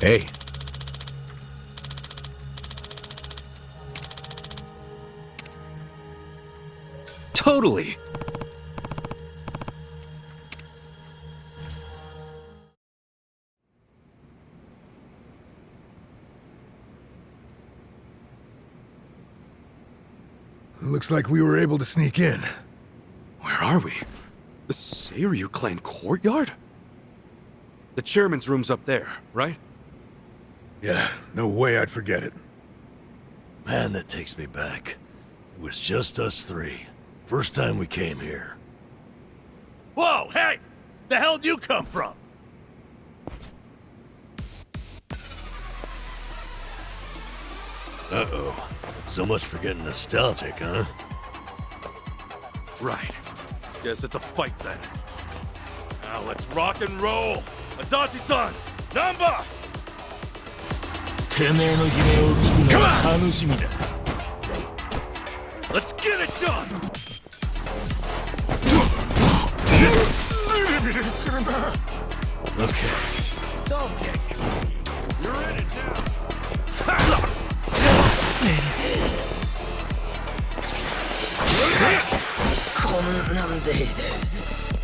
Hey. Totally! Looks like we were able to sneak in. Where are we? The Seiryu clan courtyard? The chairman's room's up there, right? Yeah, no way I'd forget it. Man, that takes me back. It was just us three. First time we came here. Whoa, hey! The hell'd you come from? Uh-oh. So much for getting nostalgic, huh? Right. Guess it's a fight then. Now let's rock and roll! Adachi-san! Namba! てめえの悲鳴を聞くのが楽しみだ。Let's get it done! Okay. Don't get cocky. You're in it now.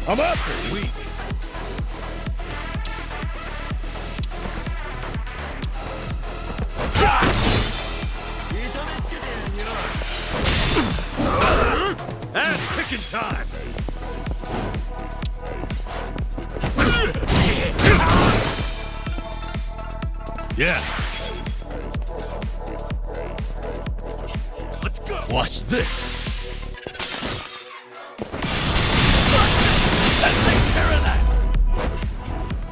I'm up for weak. Ass kicking time. Yeah. Let's go. Watch this. That takes care of that.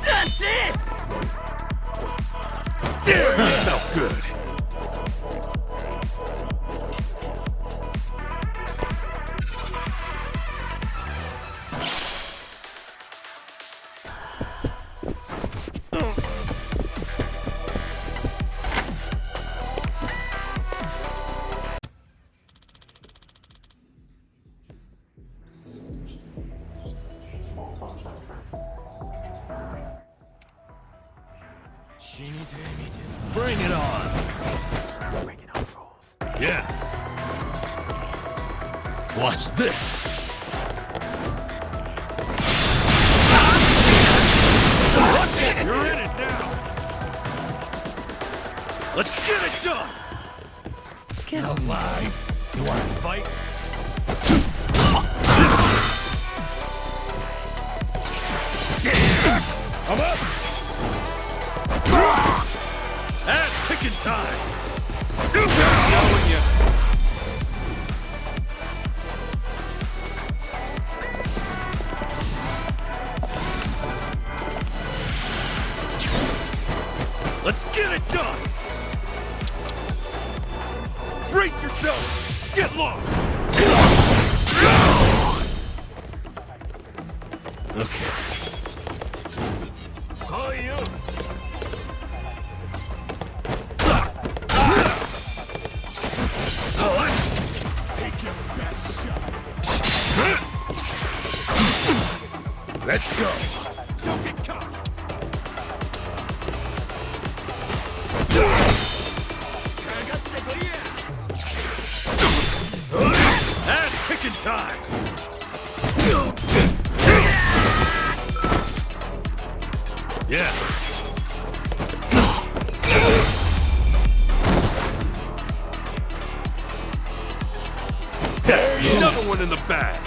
That's it. Damn, that felt good. Bring it on. Yeah. Watch this. You're in it now. Let's get it done. Get alive. You want to fight? I'm up. Ass kicking time. There's knowing you. Let's get it done. Brace yourself. Get lost. Okay. Call you. Take your best shot. Let's go. Don't get caught. Ass kicking time. Yeah. Another one in the bag.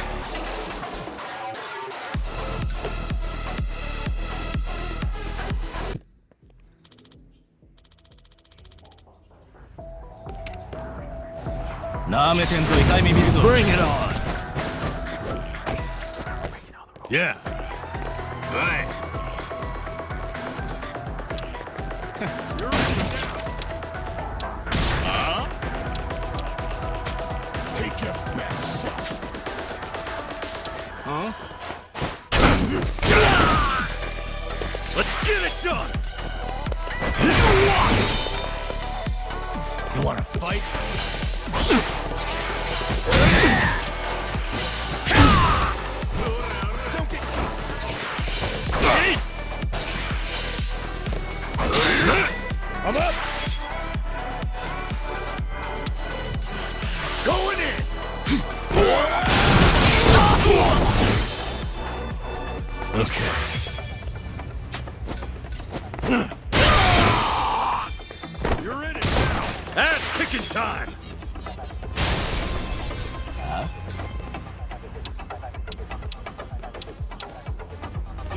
Bring it on. Yeah. Right. You're in it now. Huh? Take your best shot. Huh? Let's get it done. You wanna fight? Don't get caught.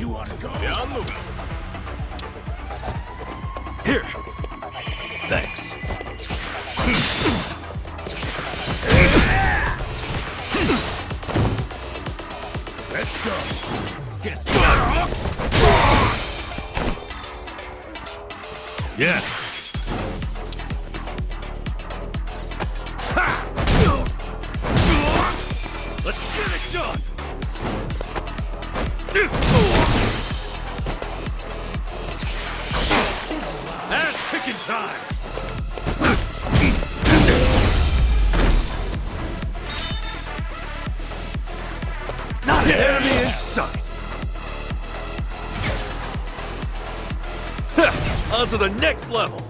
You wanna go? Here. Thanks. Let's go. Get started. Yeah. Let's get it done. Ass kicking time. Not an enemy in sight. On to the next level.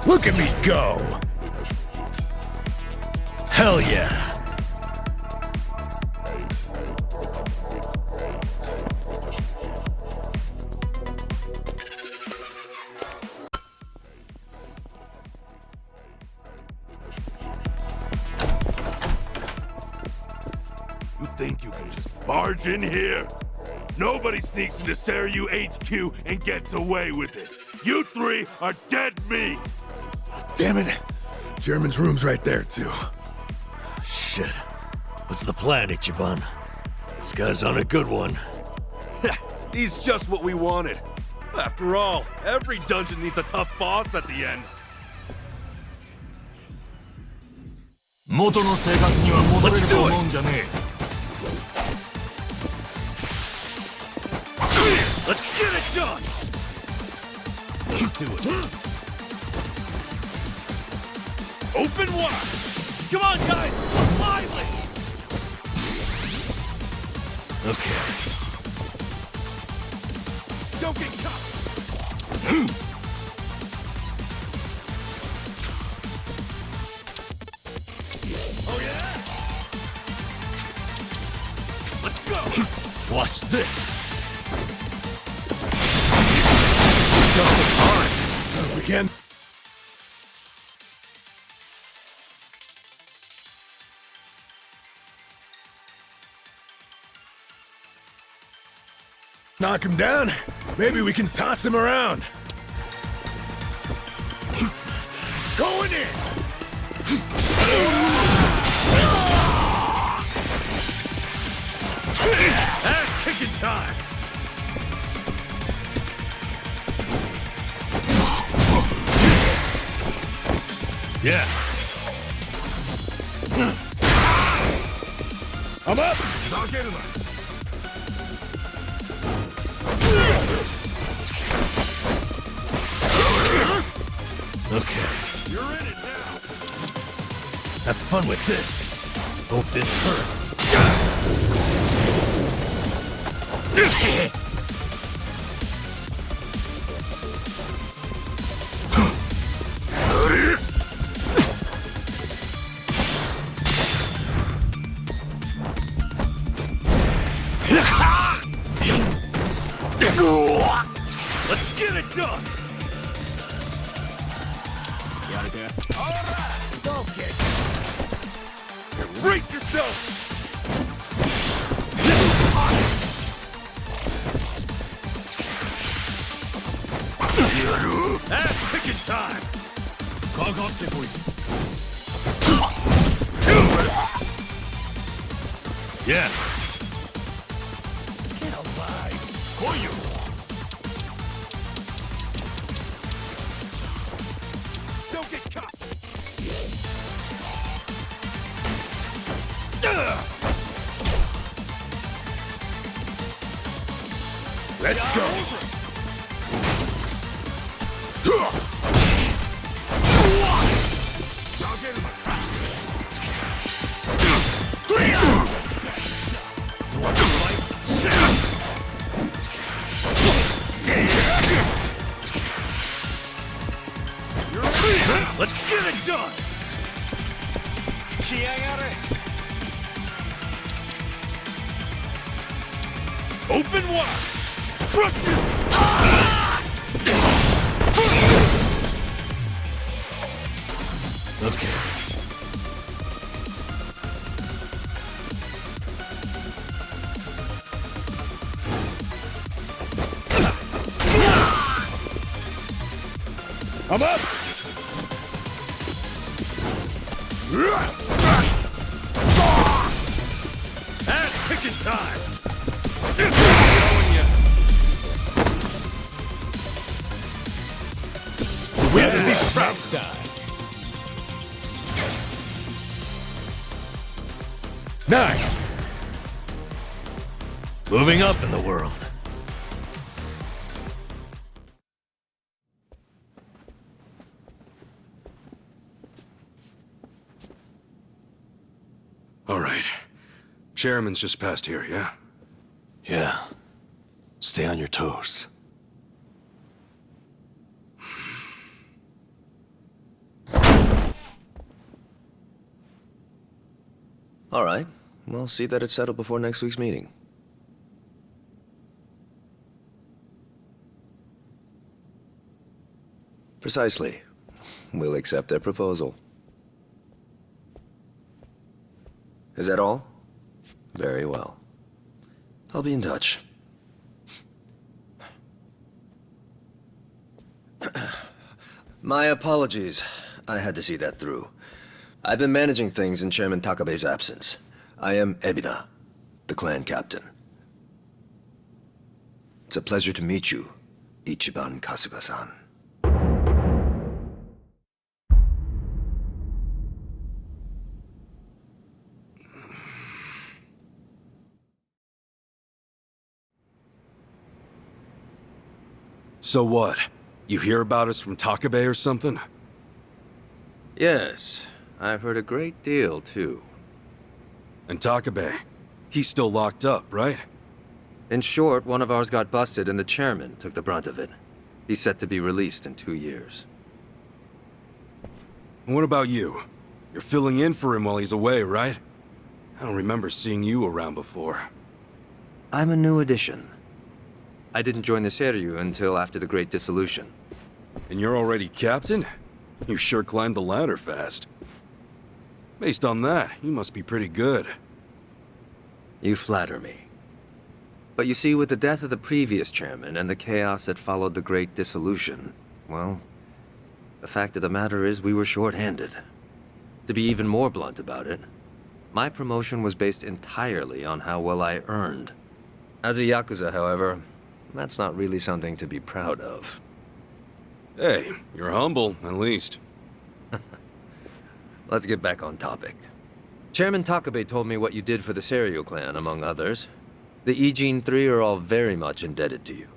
Look at me go. Hell yeah. You think you can just barge in here? Nobody sneaks into Seiryu HQ and gets away with it. You three are dead meat. Damn it. German's room's right there, too. Shit. What's the plan, Ichiban? This guy's on a good one. He's just what we wanted. After all, every dungeon needs a tough boss at the end. 元の生活には戻れると思うんじゃね Let's get it done. Let's do it. Open wide. Come on, guys. Look lively. Okay. Don't get caught. Oh yeah. Let's go. Watch this. We can. Knock him down. Maybe we can toss him around. Going in. Ass kicking time. Yeah. I'm up. Okay. You're in it now. Have fun with this. Hope this hurts. Let's get it done. Okay. Brace yourself. Ass kicking time. Yeah. Get alive. Koyu. Don't get caught. Let's go. Let's get it done. Open wide. Trust it. Okay. I'm up! Ass kicking time! We have to be next time. Nice! Moving up in the world. All right. Chairman's just past here, yeah? Yeah. Stay on your toes. All right. We'll see that it's settled before next week's meeting. Precisely. We'll accept their proposal. Is that all? Very well. I'll be in touch. My apologies. I had to see that through. I've been managing things in Chairman Takabe's absence. I am Ebina, the clan captain. It's a pleasure to meet you, Ichiban Kasuga-san. So what? You hear about us from Takabe or something? Yes, I've heard a great deal, too. And Takabe, he's still locked up, right? In short, one of ours got busted and the chairman took the brunt of it. He's set to be released in 2 years. And what about you? You're filling in for him while he's away, right? I don't remember seeing you around before. I'm a new addition. I didn't join the Seiryu until after the Great Dissolution. And you're already captain? You sure climbed the ladder fast. Based on that, you must be pretty good. You flatter me. But you see, with the death of the previous chairman and the chaos that followed the Great Dissolution, well, the fact of the matter is we were short-handed. To be even more blunt about it, my promotion was based entirely on how well I earned. As a Yakuza, however, that's not really something to be proud of. Hey, you're humble, at least. Let's get back on topic. Chairman Takabe told me what you did for the Seiryu clan, among others. The Ijin Three are all very much indebted to you.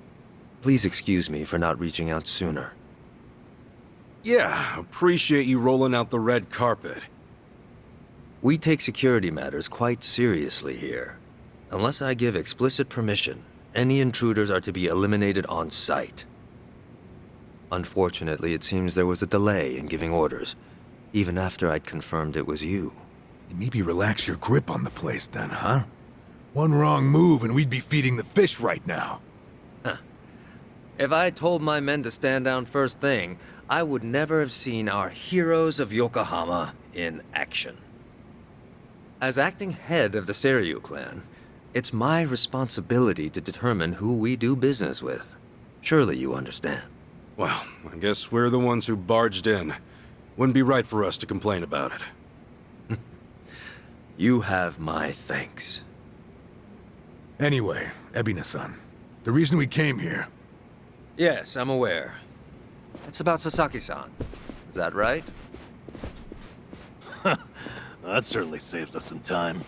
Please excuse me for not reaching out sooner. Yeah, appreciate you rolling out the red carpet. We take security matters quite seriously here. Unless I give explicit permission, any intruders are to be eliminated on sight. Unfortunately, it seems there was a delay in giving orders, even after I'd confirmed it was you. Maybe relax your grip on the place then, huh? One wrong move and we'd be feeding the fish right now. If I had told my men to stand down first thing, I would never have seen our heroes of Yokohama in action. As acting head of the Seiryu clan, it's my responsibility to determine who we do business with. Surely you understand. Well, I guess we're the ones who barged in. Wouldn't be right for us to complain about it. You have my thanks. Anyway, Ebina-san, the reason we came here... Yes, I'm aware. It's about Sasaki-san. Is that right? That certainly saves us some time.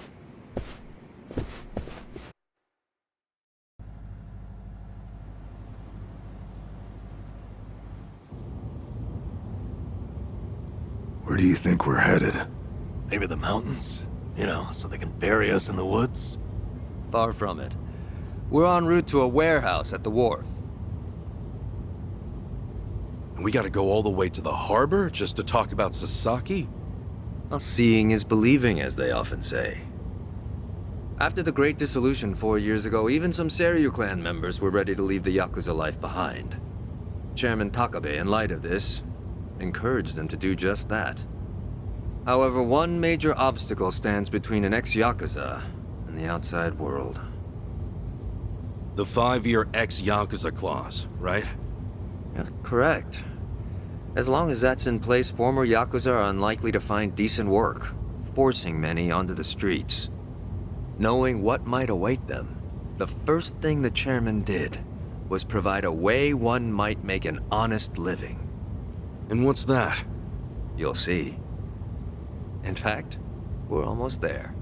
Where do you think we're headed? Maybe the mountains? You know, so they can bury us in the woods? Far from it. We're en route to a warehouse at the wharf. And we gotta go all the way to the harbor just to talk about Sasaki? Well, seeing is believing, as they often say. After the Great Dissolution 4 years ago, even some Seiryu clan members were ready to leave the Yakuza life behind. Chairman Takabe, in light of this, encouraged them to do just that. However, one major obstacle stands between an ex-Yakuza and the outside world. The 5-year ex-Yakuza clause, right? Yeah, correct. As long as that's in place, former Yakuza are unlikely to find decent work, forcing many onto the streets. Knowing what might await them, the first thing the chairman did was provide a way one might make an honest living. And what's that? You'll see. In fact, we're almost there.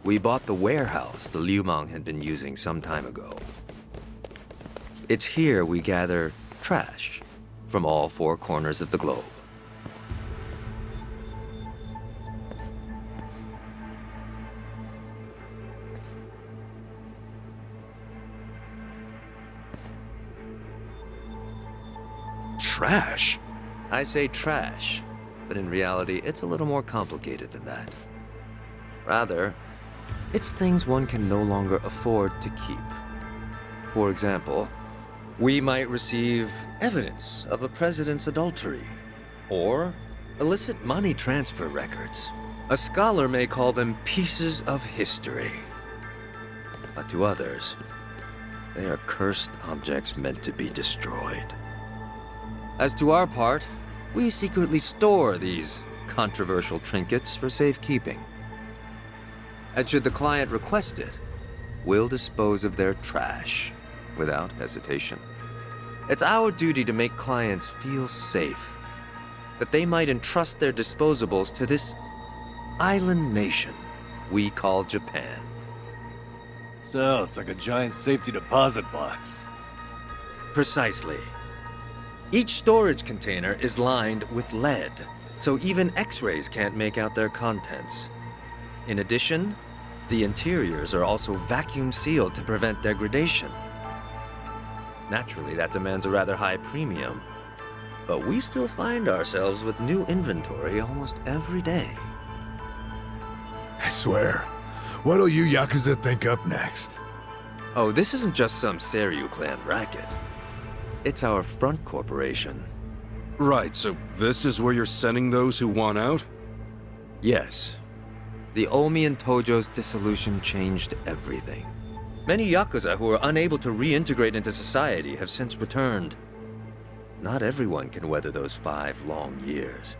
We bought the warehouse the Liumang had been using some time ago. It's here we gather trash from all four corners of the globe. Trash? I say trash, but in reality, it's a little more complicated than that. Rather, it's things one can no longer afford to keep. For example, we might receive evidence of a president's adultery, or illicit money transfer records. A scholar may call them pieces of history. But to others, they are cursed objects meant to be destroyed. As to our part, we secretly store these controversial trinkets for safekeeping. And should the client request it, we'll dispose of their trash without hesitation. It's our duty to make clients feel safe, that they might entrust their disposables to this island nation we call Japan. Sounds like a giant safety deposit box. Precisely. Each storage container is lined with lead, so even X-rays can't make out their contents. In addition, the interiors are also vacuum sealed to prevent degradation. Naturally, that demands a rather high premium, but we still find ourselves with new inventory almost every day. I swear. What'll you Yakuza think up next? Oh, this isn't just some Seiryu clan racket. It's our front corporation. Right, so this is where you're sending those who want out? Yes. The Omi and Tojo's dissolution changed everything. Many Yakuza who were unable to reintegrate into society have since returned. Not everyone can weather those 5 long years,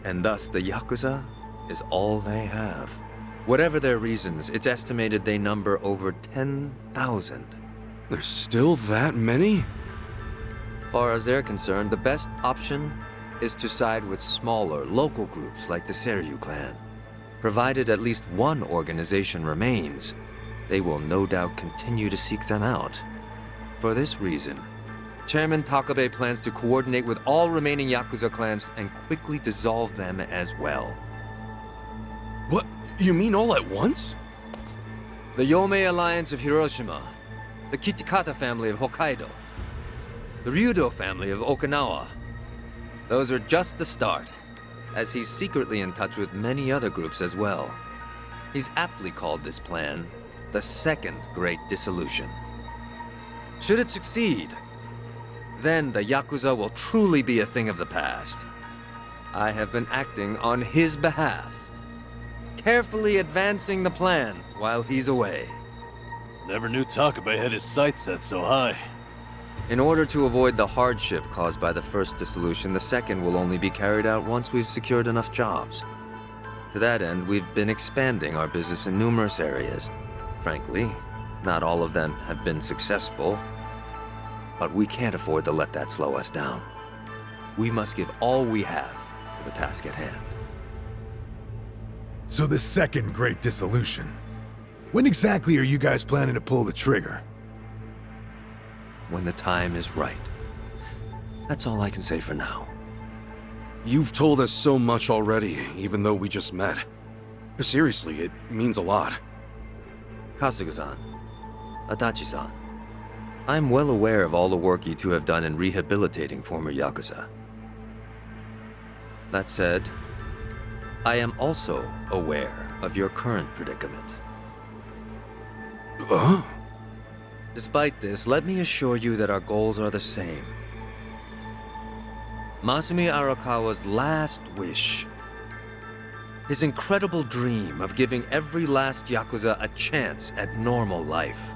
and thus the Yakuza is all they have. Whatever their reasons, it's estimated they number over 10,000. There's still that many? Far as they're concerned, the best option is to side with smaller, local groups like the Seiryu clan. Provided at least one organization remains, they will no doubt continue to seek them out. For this reason, Chairman Takabe plans to coordinate with all remaining Yakuza clans and quickly dissolve them as well. What? You mean all at once? The Yomei Alliance of Hiroshima, the Kitakata family of Hokkaido, the Ryudo family of Okinawa. Those are just the start, as he's secretly in touch with many other groups as well. He's aptly called this plan the Second Great Dissolution. Should it succeed, then the Yakuza will truly be a thing of the past. I have been acting on his behalf, carefully advancing the plan while he's away. Never knew Takabe had his sights set so high. In order to avoid the hardship caused by the first dissolution, the second will only be carried out once we've secured enough jobs. To that end, we've been expanding our business in numerous areas. Frankly, not all of them have been successful, but we can't afford to let that slow us down. We must give all we have to the task at hand. So the Second Great Dissolution. When exactly are you guys planning to pull the trigger? When the time is right. That's all I can say for now. You've told us so much already, even though we just met. Seriously, it means a lot. Kasuga-san, Adachi-san, I'm well aware of all the work you two have done in rehabilitating former Yakuza. That said, I am also aware of your current predicament. Despite this, let me assure you that our goals are the same. Masumi Arakawa's last wish, his incredible dream of giving every last Yakuza a chance at normal life.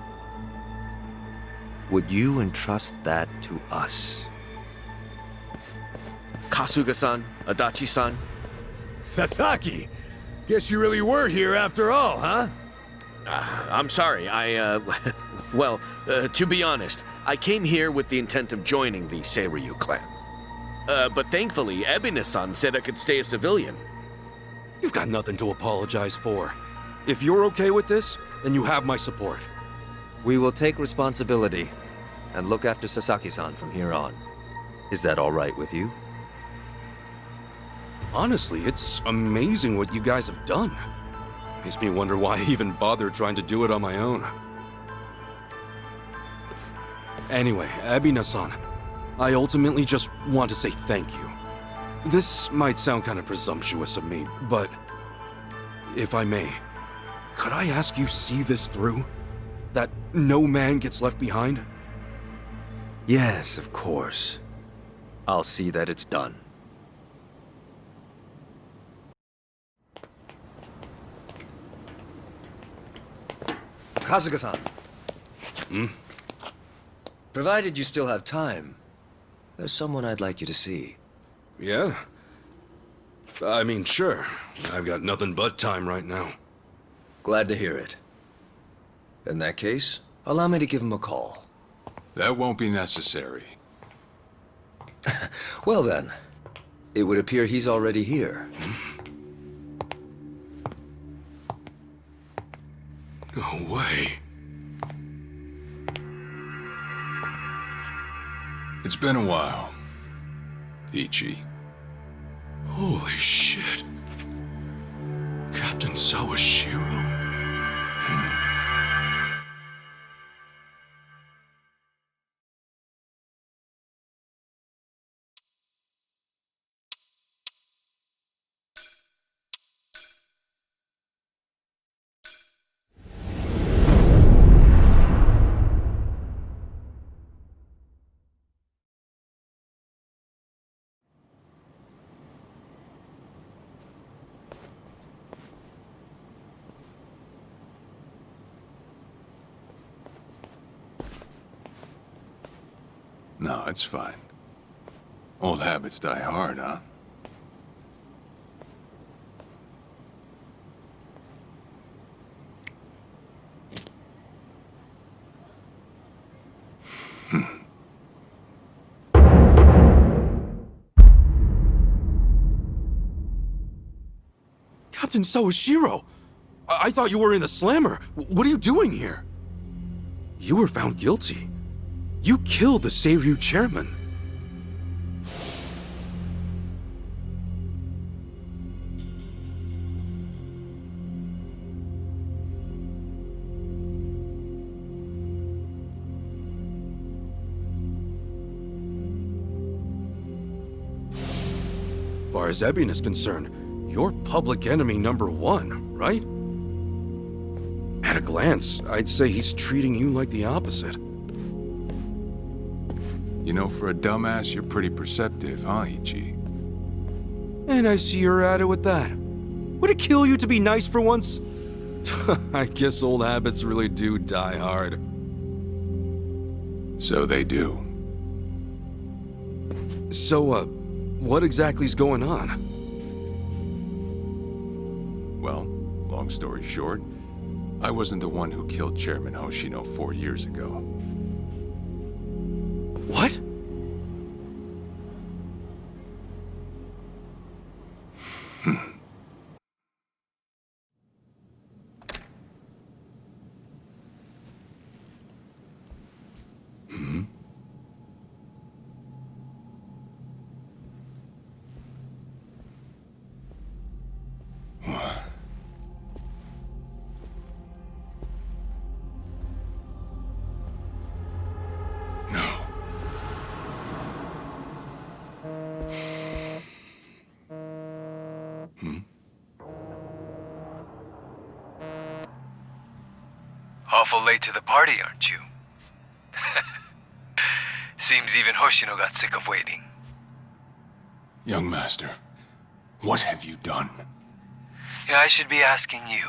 Would you entrust that to us? Kasuga-san, Adachi-san. Sasaki! Guess you really were here after all, huh? I'm sorry, well, to be honest, I came here with the intent of joining the Seiryu clan. But thankfully, Ebina-san said I could stay a civilian. You've got nothing to apologize for. If you're okay with this, then you have my support. We will take responsibility and look after Sasaki-san from here on. Is that all right with you? Honestly, it's amazing what you guys have done. Makes me wonder why I even bothered trying to do it on my own. Anyway, Ebina-san, I ultimately just want to say thank you. This might sound kind of presumptuous of me, but if I may, could I ask you see this through? That no man gets left behind? Yes, of course. I'll see that it's done. Kasuga-san. Provided you still have time, there's someone I'd like you to see. Yeah? I mean, sure. I've got nothing but time right now. Glad to hear it. In that case, allow me to give him a call. That won't be necessary. Well then, it would appear he's already here. No way. It's been a while, Ichi. Holy shit. Captain Sawashiro? No, it's fine. Old habits die hard, huh? Captain Sawashiro! I thought you were in the slammer. What are you doing here? You were found guilty. You killed the Seiryu chairman. As far as Ebin is concerned, you're public enemy #1, right? At a glance, I'd say he's treating you like the opposite. You know, for a dumbass, you're pretty perceptive, huh, Ichi? And I see you're at it with that. Would it kill you to be nice for once? I guess old habits really do die hard. So they do. So, what exactly's going on? Well, long story short, I wasn't the one who killed Chairman Hoshino 4 years ago. What? Awful late to the party, aren't you? Seems even Hoshino got sick of waiting. Young master, what have you done? Yeah, I should be asking you.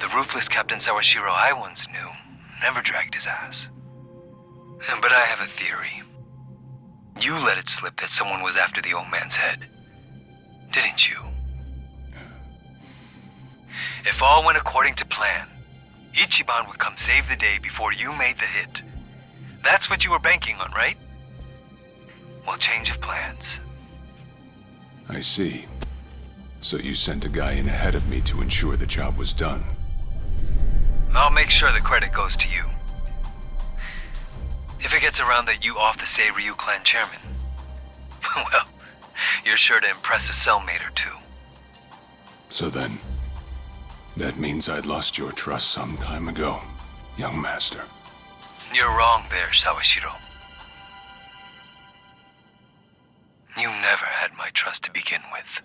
The ruthless Captain Sawashiro I once knew never dragged his ass. But I have a theory. You let it slip that someone was after the old man's head, didn't you? If all went according to plan, Ichiban would come save the day before you made the hit. That's what you were banking on, right? Well, change of plans. I see. So you sent a guy in ahead of me to ensure the job was done. I'll make sure the credit goes to you. If it gets around that you off the Seiryu clan chairman, well, you're sure to impress a cellmate or two. So then, that means I'd lost your trust some time ago, young master. You're wrong there, Sawashiro. You never had my trust to begin with.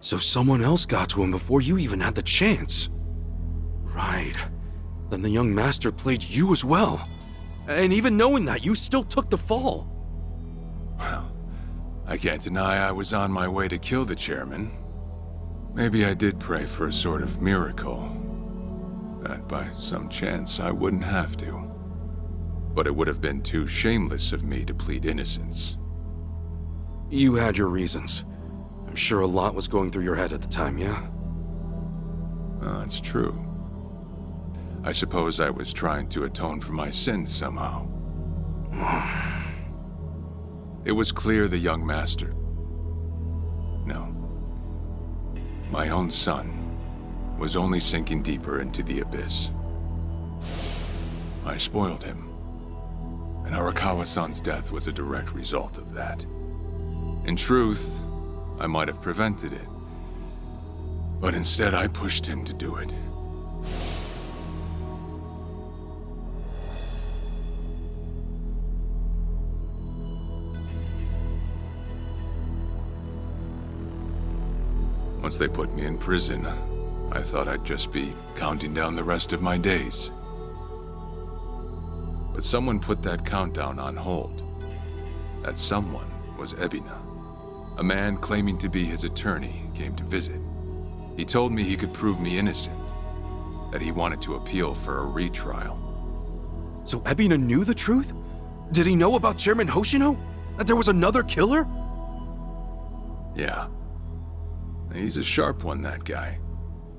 So someone else got to him before you even had the chance. Right. Then the young master played you as well. And even knowing that, you still took the fall. Well, I can't deny I was on my way to kill the chairman. Maybe I did pray for a sort of miracle. That by some chance I wouldn't have to. But it would have been too shameless of me to plead innocence. You had your reasons. I'm sure a lot was going through your head at the time, yeah? That's true. I suppose I was trying to atone for my sins somehow. It was clear the young master... No. My own son was only sinking deeper into the abyss. I spoiled him. And Arakawa-san's death was a direct result of that. In truth, I might have prevented it. But instead, I pushed him to do it. Once they put me in prison, I thought I'd just be counting down the rest of my days. But someone put that countdown on hold. That someone was Ebina. A man claiming to be his attorney came to visit. He told me he could prove me innocent, that he wanted to appeal for a retrial. So Ebina knew the truth? Did he know about Chairman Hoshino? That there was another killer? Yeah. He's a sharp one, that guy.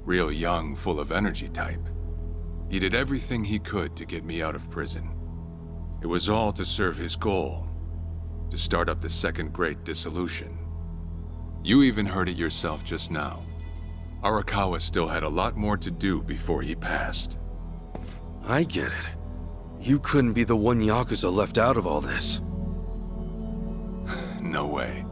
Real young, full of energy type. He did everything he could to get me out of prison. It was all to serve his goal, to start up the Second Great Dissolution. You even heard it yourself just now. Arakawa still had a lot more to do before he passed. I get it. You couldn't be the one Yakuza left out of all this. No way.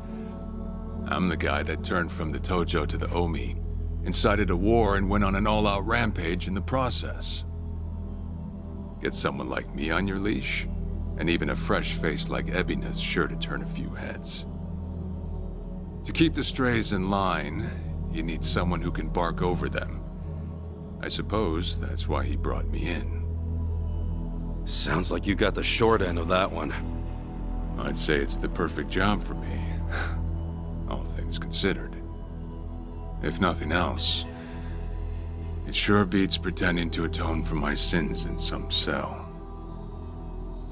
I'm the guy that turned from the Tojo to the Omi, incited a war and went on an all-out rampage in the process. Get someone like me on your leash, and even a fresh face like Ebina's sure to turn a few heads. To keep the strays in line, you need someone who can bark over them. I suppose that's why he brought me in. Sounds like you got the short end of that one. I'd say it's the perfect job for me, all things considered. If nothing else, it sure beats pretending to atone for my sins in some cell.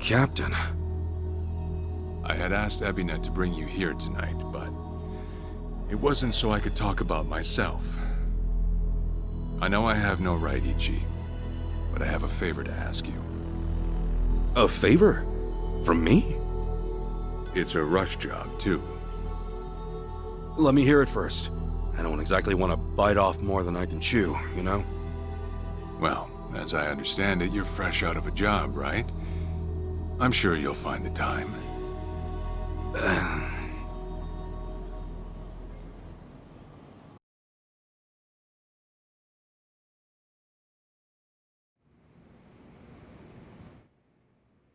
Captain. I had asked Ebina to bring you here tonight, but It wasn't so I could talk about myself. I know I have no right, Ichi, but I have a favor to ask you. A favor? From me? It's a rush job, too. Let me hear it first. I don't exactly want to bite off more than I can chew, you know? Well, as I understand it, you're fresh out of a job, right? I'm sure you'll find the time.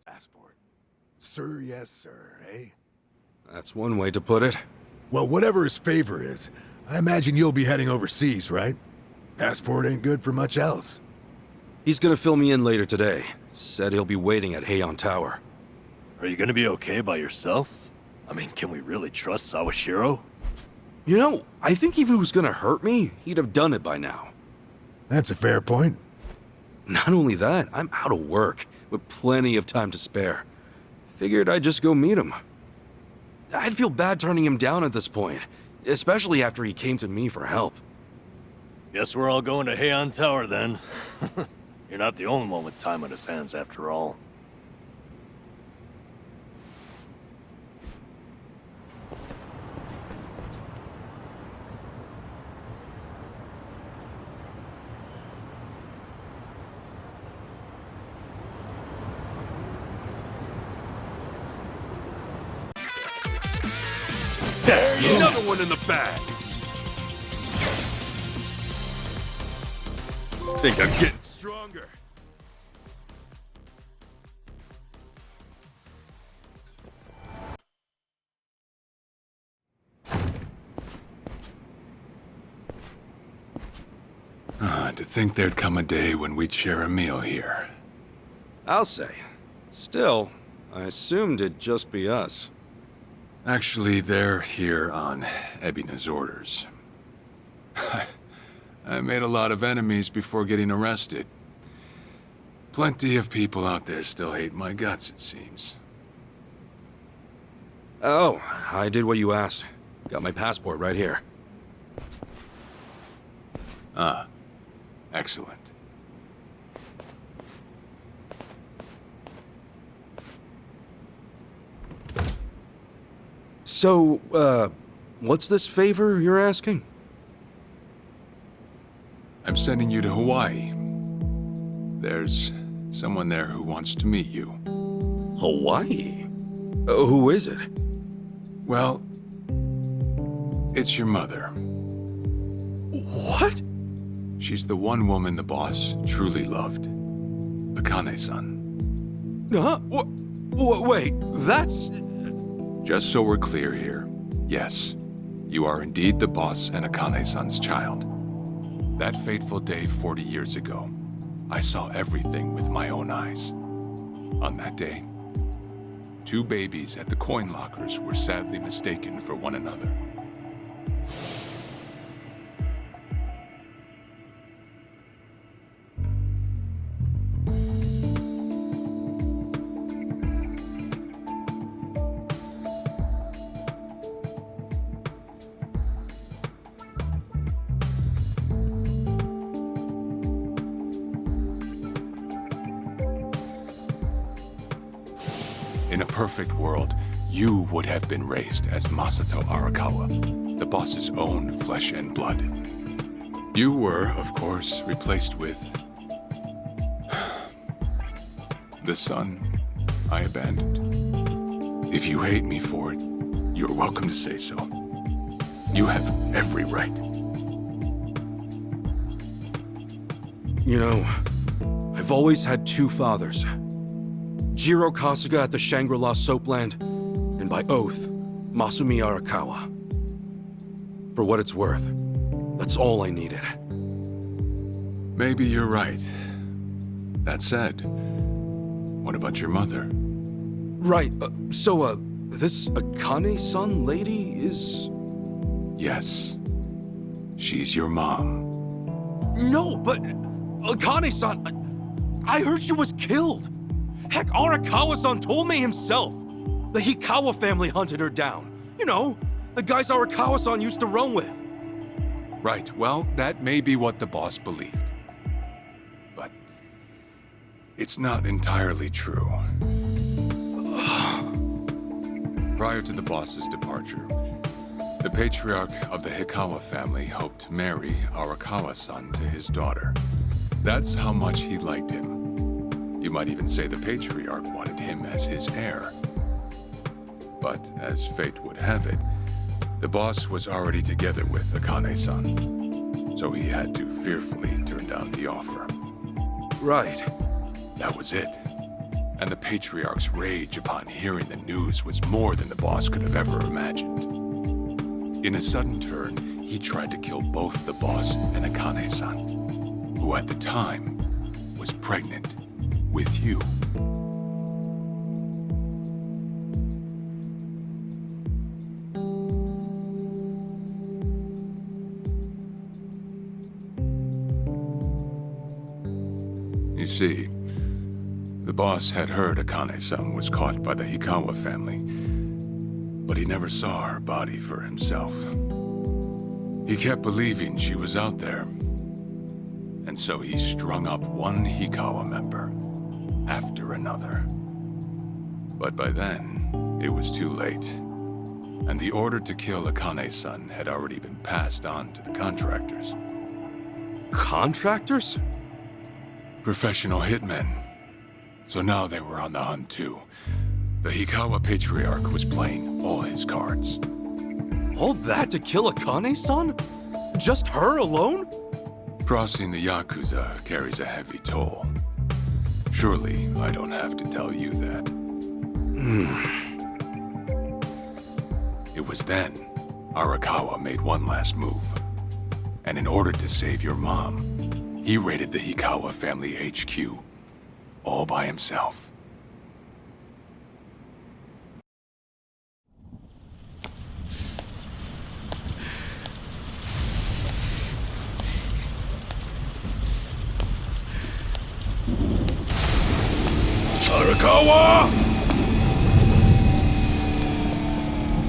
Passport. Sir, yes, sir, eh? That's one way to put it. Well, whatever his favor is, I imagine you'll be heading overseas, right? Passport ain't good for much else. He's gonna fill me in later today. Said he'll be waiting at Heian Tower. Are you gonna be okay by yourself? I mean, can we really trust Sawashiro? You know, I think if he was gonna hurt me, he'd have done it by now. That's a fair point. Not only that, I'm out of work, with plenty of time to spare. Figured I'd just go meet him. I'd feel bad turning him down at this point, especially after he came to me for help. Guess we're all going to Heian Tower then. You're not the only one with time on his hands after all. There's another one in the bag. Think I'm getting stronger. To think there'd come a day when we'd share a meal here. I'll say. Still, I assumed it'd just be us. Actually, they're here on Ebina's orders. I made a lot of enemies before getting arrested. Plenty of people out there still hate my guts, it seems. Oh, I did what you asked. Got my passport right here. Ah, excellent. So, what's this favor you're asking? I'm sending you to Hawaii. There's someone there who wants to meet you. Hawaii? Who is it? Well, it's your mother. What? She's the one woman the boss truly loved. Akane-san. Huh? Wait, that's... Just so we're clear here, yes, you are indeed the boss and Akane-san's child. That fateful day 40 years ago, I saw everything with my own eyes. On that day, 2 babies at the coin lockers were sadly mistaken for one another. In a perfect world, you would have been raised as Masato Arakawa, the boss's own flesh and blood. You were, of course, replaced with... the son I abandoned. If you hate me for it, you're welcome to say so. You have every right. You know, I've always had 2 fathers. Jiro Kasuga at the Shangri-La Soapland, and by oath, Masumi Arakawa. For what it's worth, that's all I needed. Maybe you're right. That said, what about your mother? Right, this Akane-san lady is... Yes. She's your mom. No, but... Akane-san... I heard she was killed! Heck, Arakawa-san told me himself! The Hikawa family hunted her down. You know, The guys Arakawa-san used to roam with. Right, well, that may be what the boss believed. But it's not entirely true. Prior to the boss's departure, the patriarch of the Hikawa family hoped to marry Arakawa-san to his daughter. That's how much he liked him. You might even say the patriarch wanted him as his heir. But as fate would have it, the boss was already together with Akane-san, so he had to fearfully turn down the offer. Right. That was it. And the patriarch's rage upon hearing the news was more than the boss could have ever imagined. In a sudden turn, he tried to kill both the boss and Akane-san, who at the time was pregnant with you. You see, the boss had heard Akane-san was caught by the Hikawa family, but he never saw her body for himself. He kept believing she was out there, and so he strung up one Hikawa member after another. But by then, it was too late, and the order to kill Akane-san had already been passed on to the contractors. Contractors? Professional hitmen. So now they were on the hunt too. The Hikawa Patriarch was playing all his cards. All that to kill Akane-san? Just her alone? Crossing the Yakuza carries a heavy toll. Surely I don't have to tell you that. It was then Arakawa made one last move. And in order to save your mom, he raided the Hikawa family HQ, all by himself. Arakawa!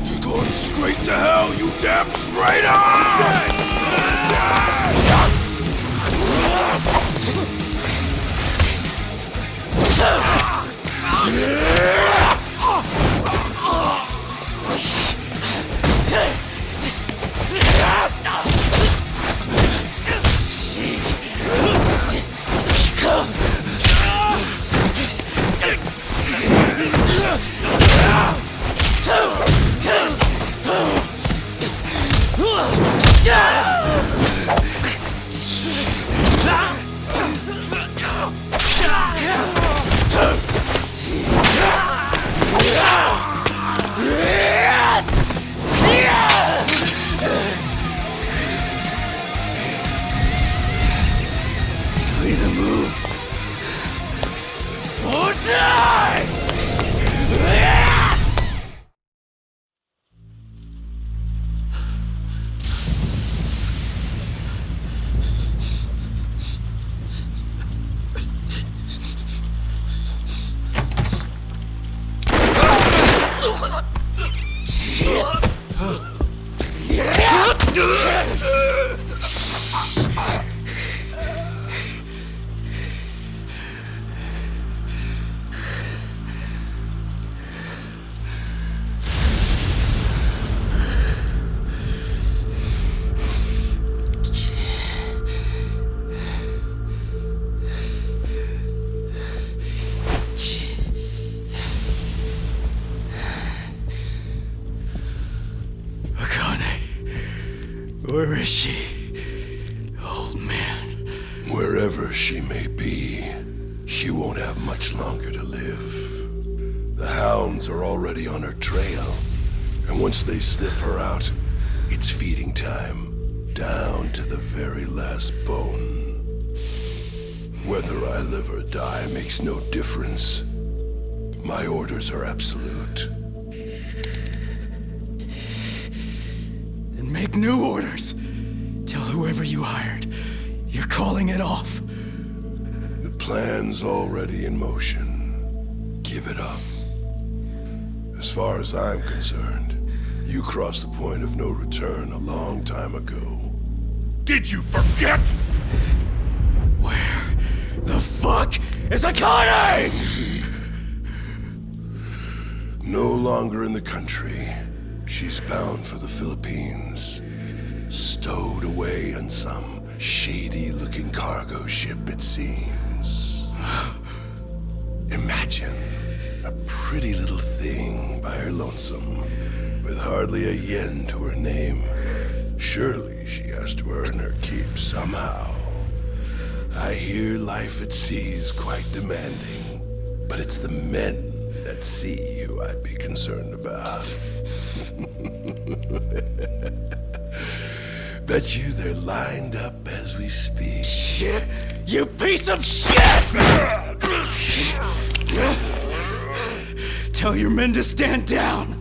You're going straight to hell, you damn traitor! Either move or die! Where is she? Old man. Wherever she may be, she won't have much longer to live. The hounds are already on her trail, and once they sniff her out, it's feeding time, down to the very last bone. Whether I live or die makes no difference. My orders are absolute. Then make new orders. Tell whoever you hired, you're calling it off. The plan's already in motion. Give it up. As far as I'm concerned, You crossed the point of no return a long time ago. Did you forget? Where the fuck is Akane? No longer in the country. She's bound for the Philippines. Stowed away on some shady-looking cargo ship, it seems. Imagine a pretty little thing by her lonesome, with hardly a yen to her name. Surely she has to earn her keep somehow. I hear life at sea is quite demanding, but it's the men at sea who I'd be concerned about. Bet you they're lined up as we speak. Shit! You piece of shit! Tell your men to stand down,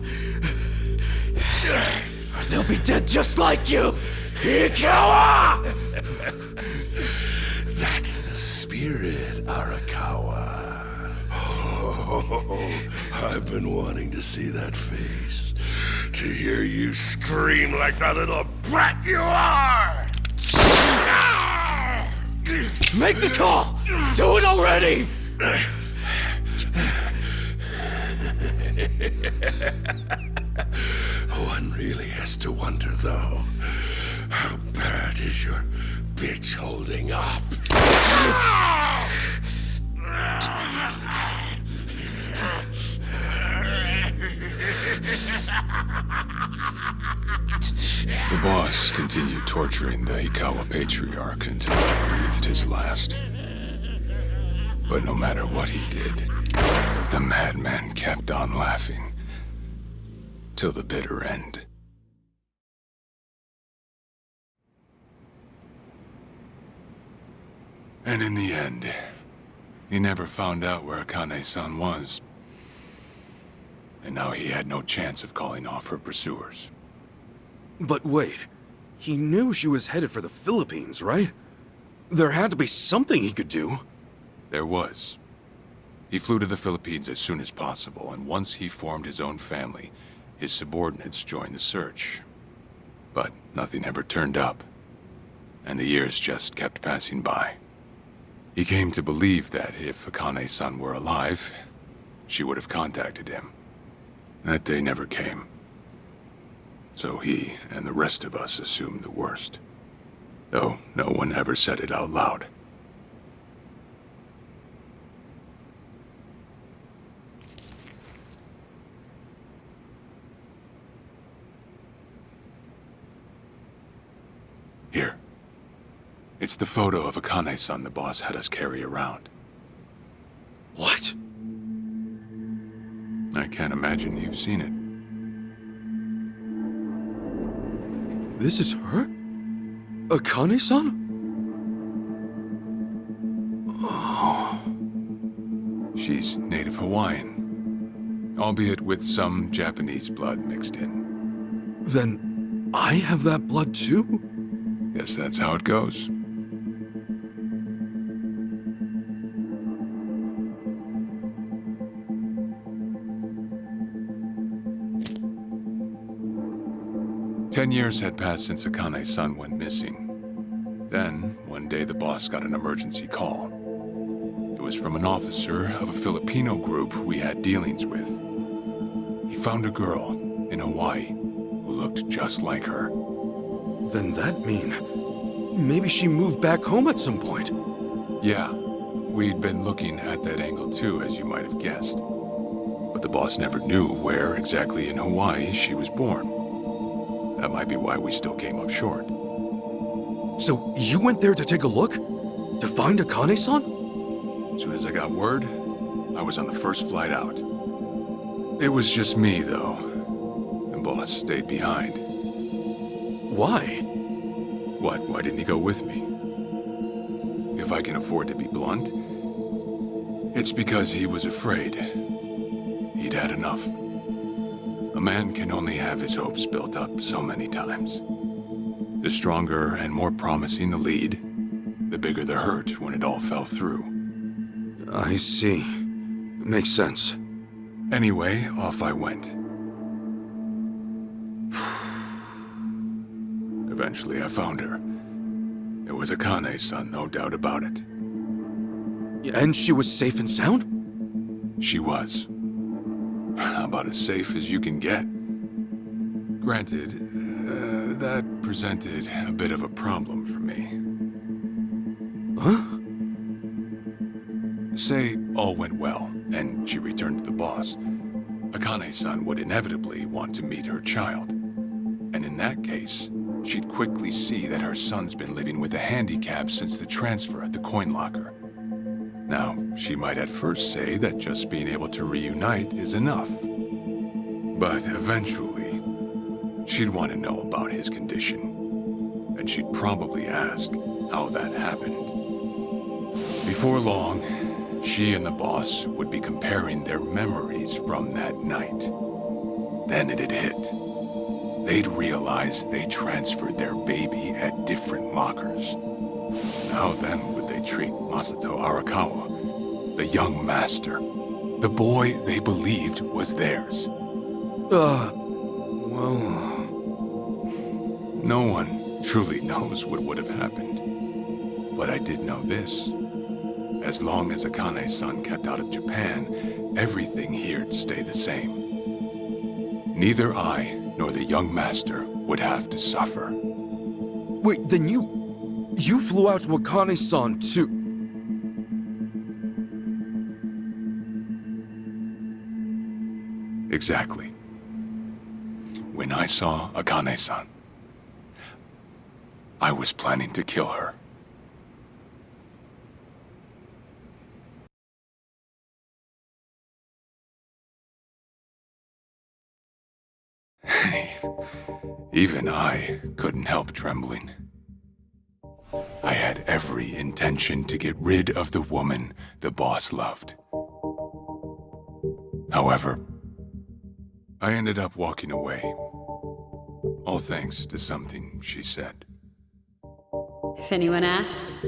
or they'll be dead just like you! Ikawa! That's the spirit, Arakawa. Oh, I've been wanting to see that face. To hear you scream like the little brat you are! Make the call! Do it already! One really has to wonder, though, how bad is your bitch holding up? The boss continued torturing the Ikawa patriarch until he breathed his last. But no matter what he did, the madman kept on laughing. Till the bitter end. And in the end, he never found out where Akane-san was. And now he had no chance of calling off her pursuers. But wait, he knew she was headed for the Philippines, right? There had to be something he could do. There was. He flew to the Philippines as soon as possible, and once he formed his own family, his subordinates joined the search. But nothing ever turned up, and the years just kept passing by. He came to believe that if Akane-san were alive, she would have contacted him. That day never came. So he and the rest of us assumed the worst. Though no one ever said it out loud. Here. It's the photo of Akane-san the boss had us carry around. What? I can't imagine you've seen it. This is her? Akane-san? She's native Hawaiian, albeit with some Japanese blood mixed in. Then I have that blood too? Guess that's how it goes. Ten years had passed since Akane-san went missing. Then, one day the boss got an emergency call. It was from an officer of a Filipino group we had dealings with. He found a girl in Hawaii who looked just like her. Then that mean maybe she moved back home at some point. Yeah, we'd been looking at that angle too, as you might have guessed. But the boss never knew where exactly in Hawaii she was born. That might be why we still came up short. So you went there to take a look? To find Akane-san? As soon as I got word, I was on the first flight out. It was just me, though. The boss stayed behind. Why? What? Why didn't he go with me? If I can afford to be blunt, it's because he was afraid. He'd had enough. A man can only have his hopes built up so many times. The stronger and more promising the lead, the bigger the hurt when it all fell through. I see. Makes sense. Anyway, off I went. Eventually, I found her. It was Akane's son, no doubt about it. And she was safe and sound? She was. About as safe as you can get. Granted, that presented a bit of a problem for me. Huh? Say all went well, and she returned to the boss. Akane's son would inevitably want to meet her child. And in that case, she'd quickly see that her son's been living with a handicap since the transfer at the coin locker. Now, she might at first say that just being able to reunite is enough. But eventually, she'd want to know about his condition. And she'd probably ask how that happened. Before long, she and the boss would be comparing their memories from that night. Then it'd hit. They'd realize they transferred their baby at different lockers. How then would they treat Masato Arakawa, the young master, the boy they believed was theirs? Well... No one truly knows what would have happened. But I did know this. As long as Akane's son kept out of Japan, everything here'd stay the same. Neither I nor the young master would have to suffer. Wait, then you flew out to Akane-san too? Exactly. When I saw Akane-san, I was planning to kill her. Even I couldn't help trembling. I had every intention to get rid of the woman the boss loved. However, I ended up walking away. All thanks to something she said. If anyone asks,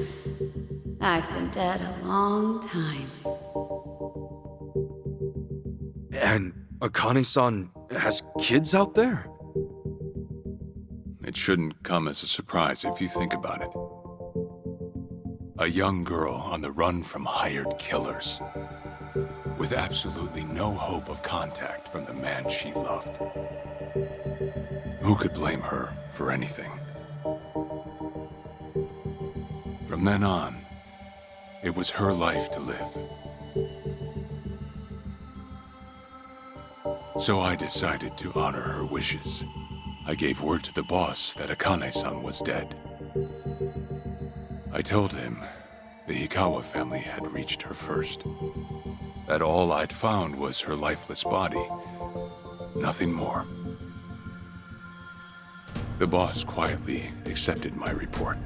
I've been dead a long time. And Akane-san has kids out there? It shouldn't come as a surprise if you think about it. A young girl on the run from hired killers, with absolutely no hope of contact from the man she loved. Who could blame her for anything? From then on, it was her life to live. So I decided to honor her wishes. I gave word to the boss that Akane-san was dead. I told him the Hikawa family had reached her first. That all I'd found was her lifeless body. Nothing more. The boss quietly accepted my report.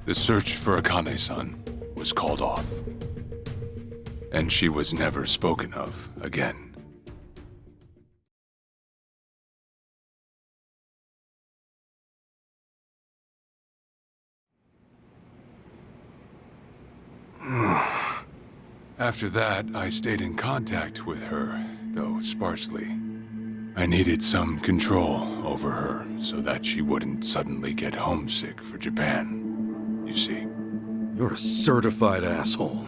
The search for Akane-san was called off. And she was never spoken of again. After that, I stayed in contact with her, though sparsely. I needed some control over her so that she wouldn't suddenly get homesick for Japan, you see. You're a certified asshole.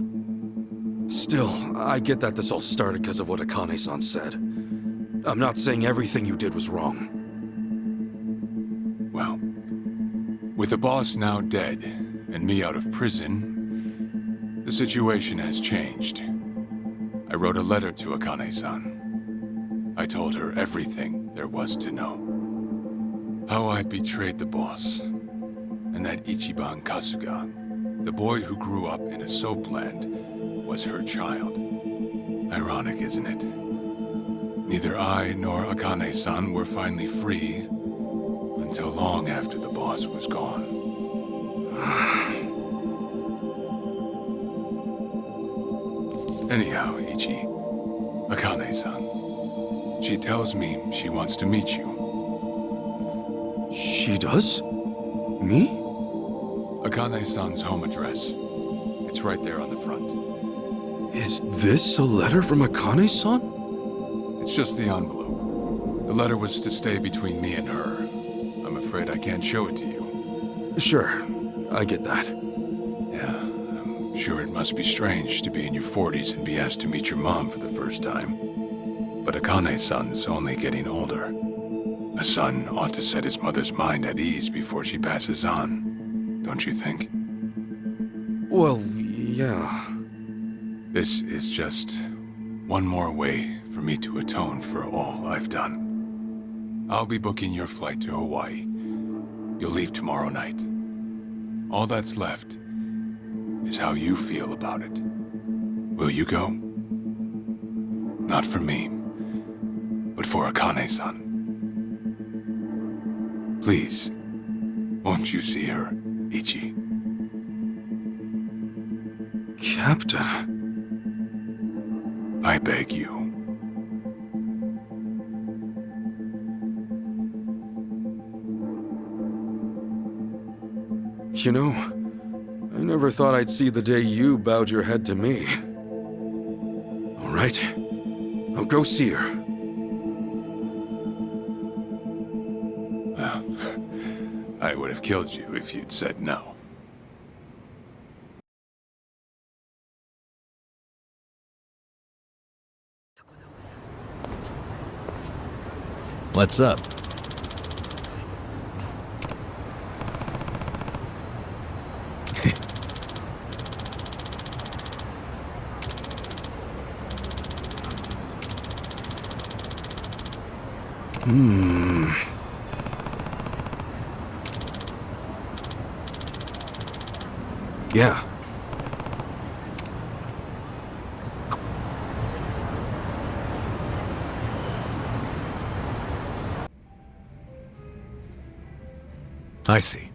Still, I get that this all started because of what Akane-san said. I'm not saying everything you did was wrong. Well, with the boss now dead and me out of prison, the situation has changed. I wrote a letter to Akane-san. I told her everything there was to know. How I betrayed the boss, and that Ichiban Kasuga, the boy who grew up in a soapland, was her child. Ironic, isn't it? Neither I nor Akane-san were finally free until long after the boss was gone. Anyhow, Ichi, Akane-san, she tells me she wants to meet you. She does? Me? Akane-san's home address. It's right there on the front. Is this a letter from Akane-san? It's just the envelope. The letter was to stay between me and her. I'm afraid I can't show it to you. Sure, I get that. Yeah, I'm sure it must be strange to be in your 40s and be asked to meet your mom for the first time. But Akane-san's only getting older. A son ought to set his mother's mind at ease before she passes on, don't you think? Well, yeah. This is just one more way for me to atone for all I've done. I'll be booking your flight to Hawaii. You'll leave tomorrow night. All that's left is how you feel about it. Will you go? Not for me, but for Akane-san. Please, won't you see her, Ichi? Captain. I beg you. You know, I never thought I'd see the day you bowed your head to me. All right, I'll go see her. Well, I would have killed you if you'd said no. What's up? Yeah. I see.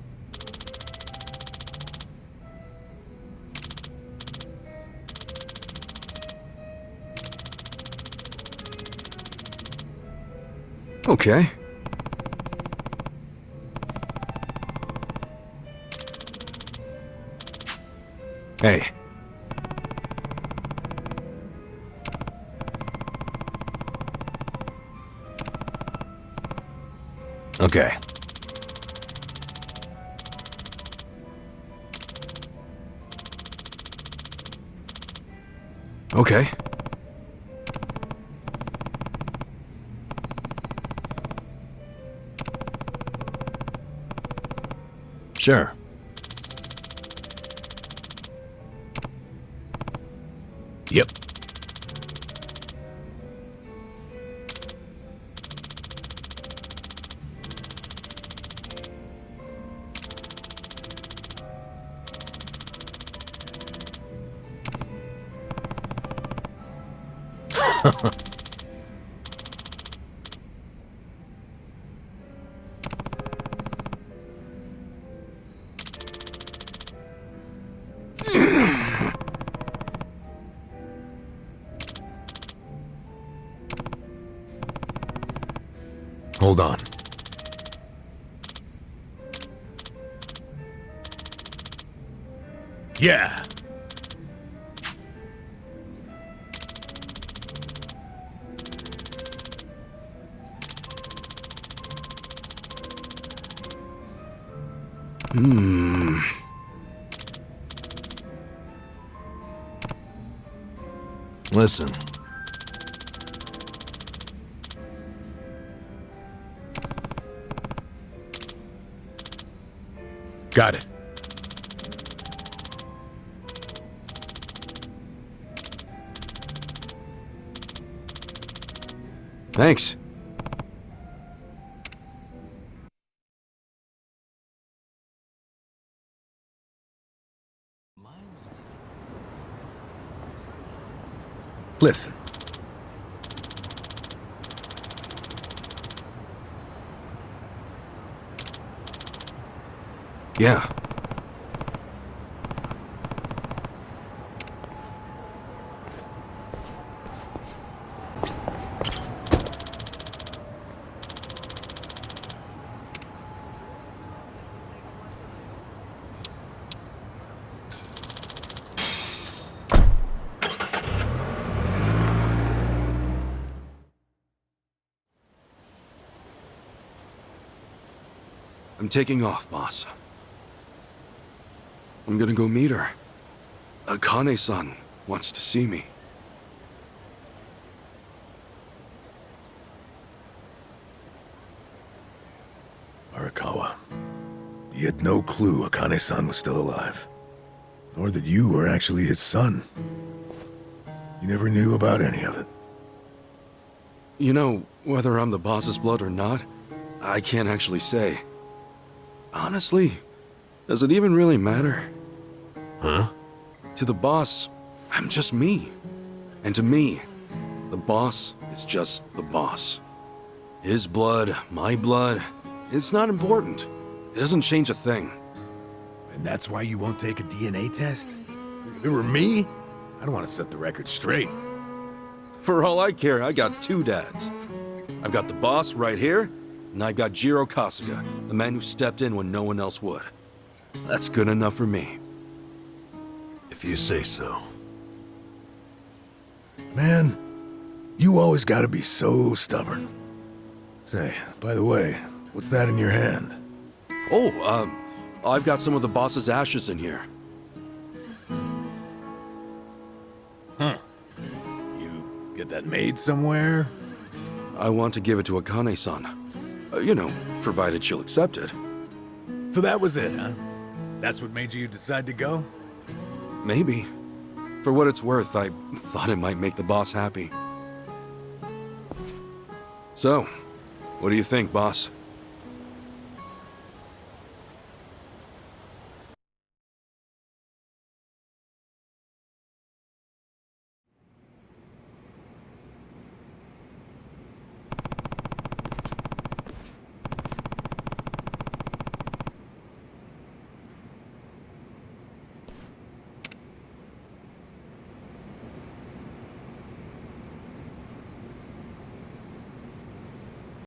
Okay. Hey. Okay. Okay. Sure. Yep. Hold on. Yeah. Listen. Got it. Thanks. Listen. Yeah. I'm taking off, boss. I'm gonna go meet her. Akane-san wants to see me. Arakawa, he had no clue Akane-san was still alive. Nor that you were actually his son. He never knew about any of it. You know, whether I'm the boss's blood or not, I can't actually say. Honestly, does it even really matter? Huh? To the boss, I'm just me. And to me, the boss is just the boss. His blood, my blood, it's not important. It doesn't change a thing. And that's why you won't take a DNA test? If it were me, I'd want to set the record straight. For all I care, I got two dads. I've got the boss right here, and I've got Jiro Kasuga, the man who stepped in when no one else would. That's good enough for me. If you say so. Man, you always gotta be so stubborn. Say, by the way, what's that in your hand? Oh, I've got some of the boss's ashes in here. Huh. You get that made somewhere? I want to give it to Akane-san. You know, provided she'll accept it. So that was it, huh? That's what made you decide to go? Maybe. For what it's worth, I thought it might make the boss happy. So, what do you think, boss?